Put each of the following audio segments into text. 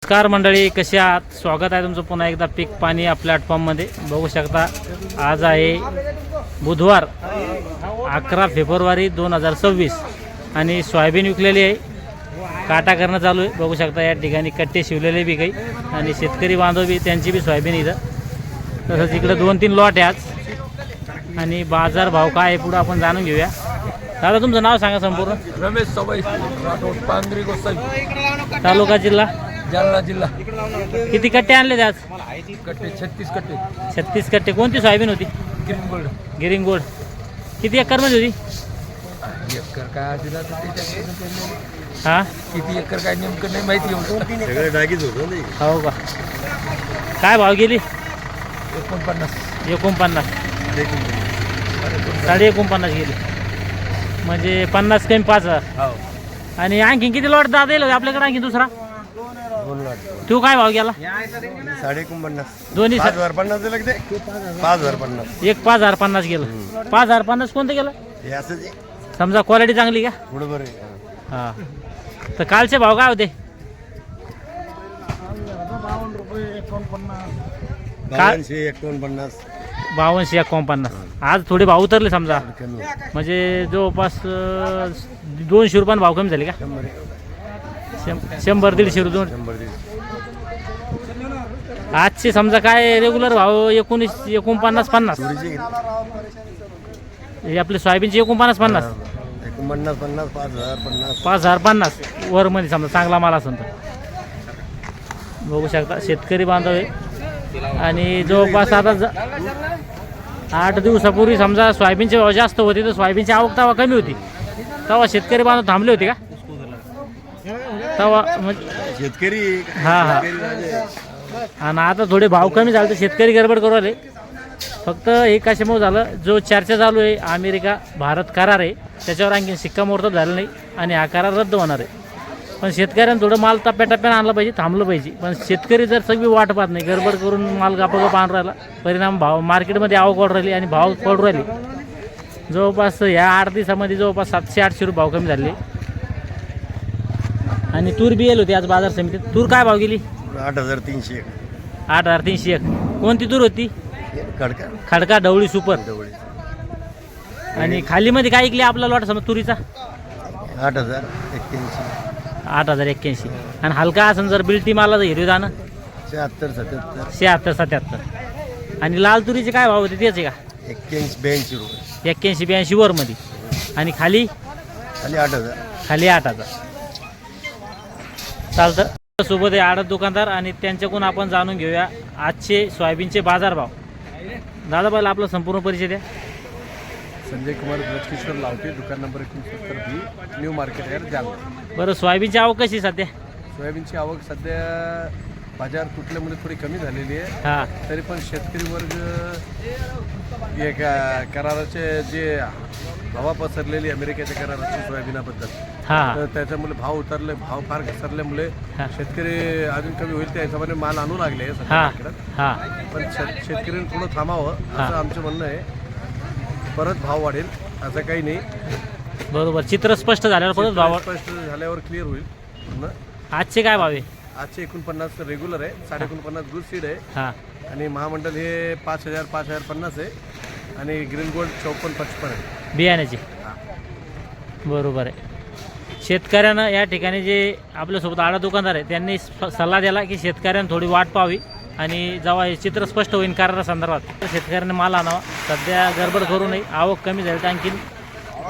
नमस्कार मंडळी, कसे आहात? स्वागत आहे तुमचं पुन्हा एकदा पीक पाणी या प्लॅटफॉर्ममध्ये. बघू शकता आज आहे बुधवार 11 फेब्रुवारी 2026 आणि सोयाबीन विकलेली आहे. काटा करणं चालू आहे. बघू शकता या ठिकाणी कट्टे शिवलेले बी काही आणि शेतकरी बांधव बी त्यांची बी सोयाबीन इथं. तसंच इकडे 2-3 लॉट आहे आज आणि बाजार भाव काय आहे पुढं आपण जाणून घेऊया. दादा तुमचं नाव सांगा संपूर्ण. रमेश सवाई राठोड पांगरी गोसाई तालुका जिल्हा जालना जिल्हा. किती कट्टे आणले आज? कट्टे 36 कट्टे 36 कट्टे. कोणती सोयाबीन होती? Green gold. गिरिंग गोल्ड. किती एकरमध्ये होती? एकर काय दिला तर त्याच्यात हां किती एकर काय नेमकं नाही माहिती होतं. सगळे डागीच होतो नाही. हो का? काय भाव गेली? 49 49 49.5 गेली म्हणजे 50 कमी 5,000. हो आणि आणखी किती लॉट दादा येईल आपल्याकडे? आणखी दुसरा तू काय भाव गेला? 49.5 दोन्ही 5,050 दिलं की ते 5,050. एक 5,050 गेलं. 5,050 कोणतं गेलं? हे असं समजा क्वालिटी चांगली का? बरोबर आहे. हां तर कालचे भाव काय होते? 49 52 49. आज थोडे भाव उतरले समजा, कमी म्हणजे जवळपास 200 रुपयांनी भाव कमी झाले का? 100-150 रुपये. 100 आजचे समजा काय रेग्युलर भाव 49 50. हे आपले सोयाबीनचे 49 50. 50 50 5,050 5,050 वरमध्ये समजा चांगला माल असेल तर. बघू शकता शेतकरी बांधव आहे आणि जवळपास आता 8 दिवसापूर्वी समजा सोयाबीनचे भाव जास्त होते तर सोयाबीनची आवक तेव्हा कमी होती. तेव्हा शेतकरी बांधव थांबले होते का? तेव्हा म्हणजे शेतकरी हां हां. आणि आता थोडे भाव कमी झाले तर शेतकरी गडबड करू आले. फक्त हे कशामुळे झालं, जो चर्चा चालू आहे अमेरिका भारत करार आहे त्याच्यावर आणखी शिक्कामोर्तब झालं नाही आणि हा करार रद्द होणार आहे. पण शेतकऱ्यांना थोडं माल टप्प्याटप्प्यानं आणलं पाहिजे, थांबलं पाहिजे. पण शेतकरी जर सगळी वाट पाहत नाही, गडबड करून माल गपागप आणून राहिला, परिणाम भाव मार्केटमध्ये आवक वाढ राहिली आणि भाव पडू राहिली. जवळपास या 8 दिवसामध्ये जवळपास 700-800 रुपये भाव कमी झाले. आणि तूर बी येईल होती आज बाजार समितीत. तूर काय भाव गेली? 8,300. 8,301. कोणती तूर होती? खडका खडका ढवळी सुपर. आणि खालीमध्ये काय ऐकली आपला लॉट समजा तुरीचा? 8,081. 8,081. आणि हलका असेल जर बिल्टी माला तर हिरवी दाणं 76 76-77. आणि लाल तुरीचे काय भाव होते तेच आहे का? 81 82 रुपये. 81-82 वरमध्ये. आणि खाली? खाली 8,000. खाली 8,000. चालतं. सोबत आहे आडत दुकानदार आणि त्यांच्याकडून आपण जाणून घेऊया आजचे सोयाबीनचे बाजारभाव. दादा पहिला आपला संपूर्ण परिचय द्या. संजय कुमार ब्रजकिशोर लावते, दुकान number 69B, new market yard, Jalna. बरं, सोयाबीनची आवक कशी सध्या? सोयाबीनची आवक सध्या बाजार तुटल्यामुळे थोडी कमी झालेली आहे. हां तरी पण शेतकरी वर्ग एक कराराचे जे हवा पसरलेली अमेरिकेच्या कराराची सोयाबीनाबद्दल, हां तर त्याच्यामुळे भाव उतरले, भाव फार घसरल्यामुळे शेतकरी अजून कमी होईल त्या हिशोबाने माल आणू लागले सध्या हां मार्केटात. हां पण शेतकऱ्यांनी थोडं थांबावं असं आमचं म्हणणं आहे. परत भाव वाढेल असं काही नाही. बरोबर. चित्र स्पष्ट झाल्यावर परत भाव स्पष्ट झाल्यावर क्लिअर होईल पूर्ण. आजचे काय भाव आहे? आजचे 49 रेग्युलर आहे, 49.5 गुड सीड आहे. हां आणि महामंडल हे 5,000 5,050 आहे आणि ग्रीन गोल्ड 54-55 आहे बियाण्याचे. बरोबर आहे. शेतकऱ्यांना या ठिकाणी जे आपल्यासोबत आडा दुकानदार आहे त्यांनी सल्ला दिला की शेतकऱ्यांना थोडी वाट पाहावी आणि जेव्हा हे चित्र स्पष्ट होईल करारासंदर्भात तर शेतकऱ्यांनी माल आणावा. सध्या गडबड करू नये. आवक कमी झाली तर आणखीन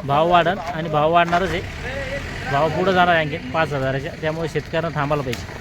भाव वाढन आणि भाव वाढणारच आहे. भाव पुढं जाणार आहे आणखीन 5,000च्या. त्यामुळे शेतकऱ्यांना थांबायला पाहिजे.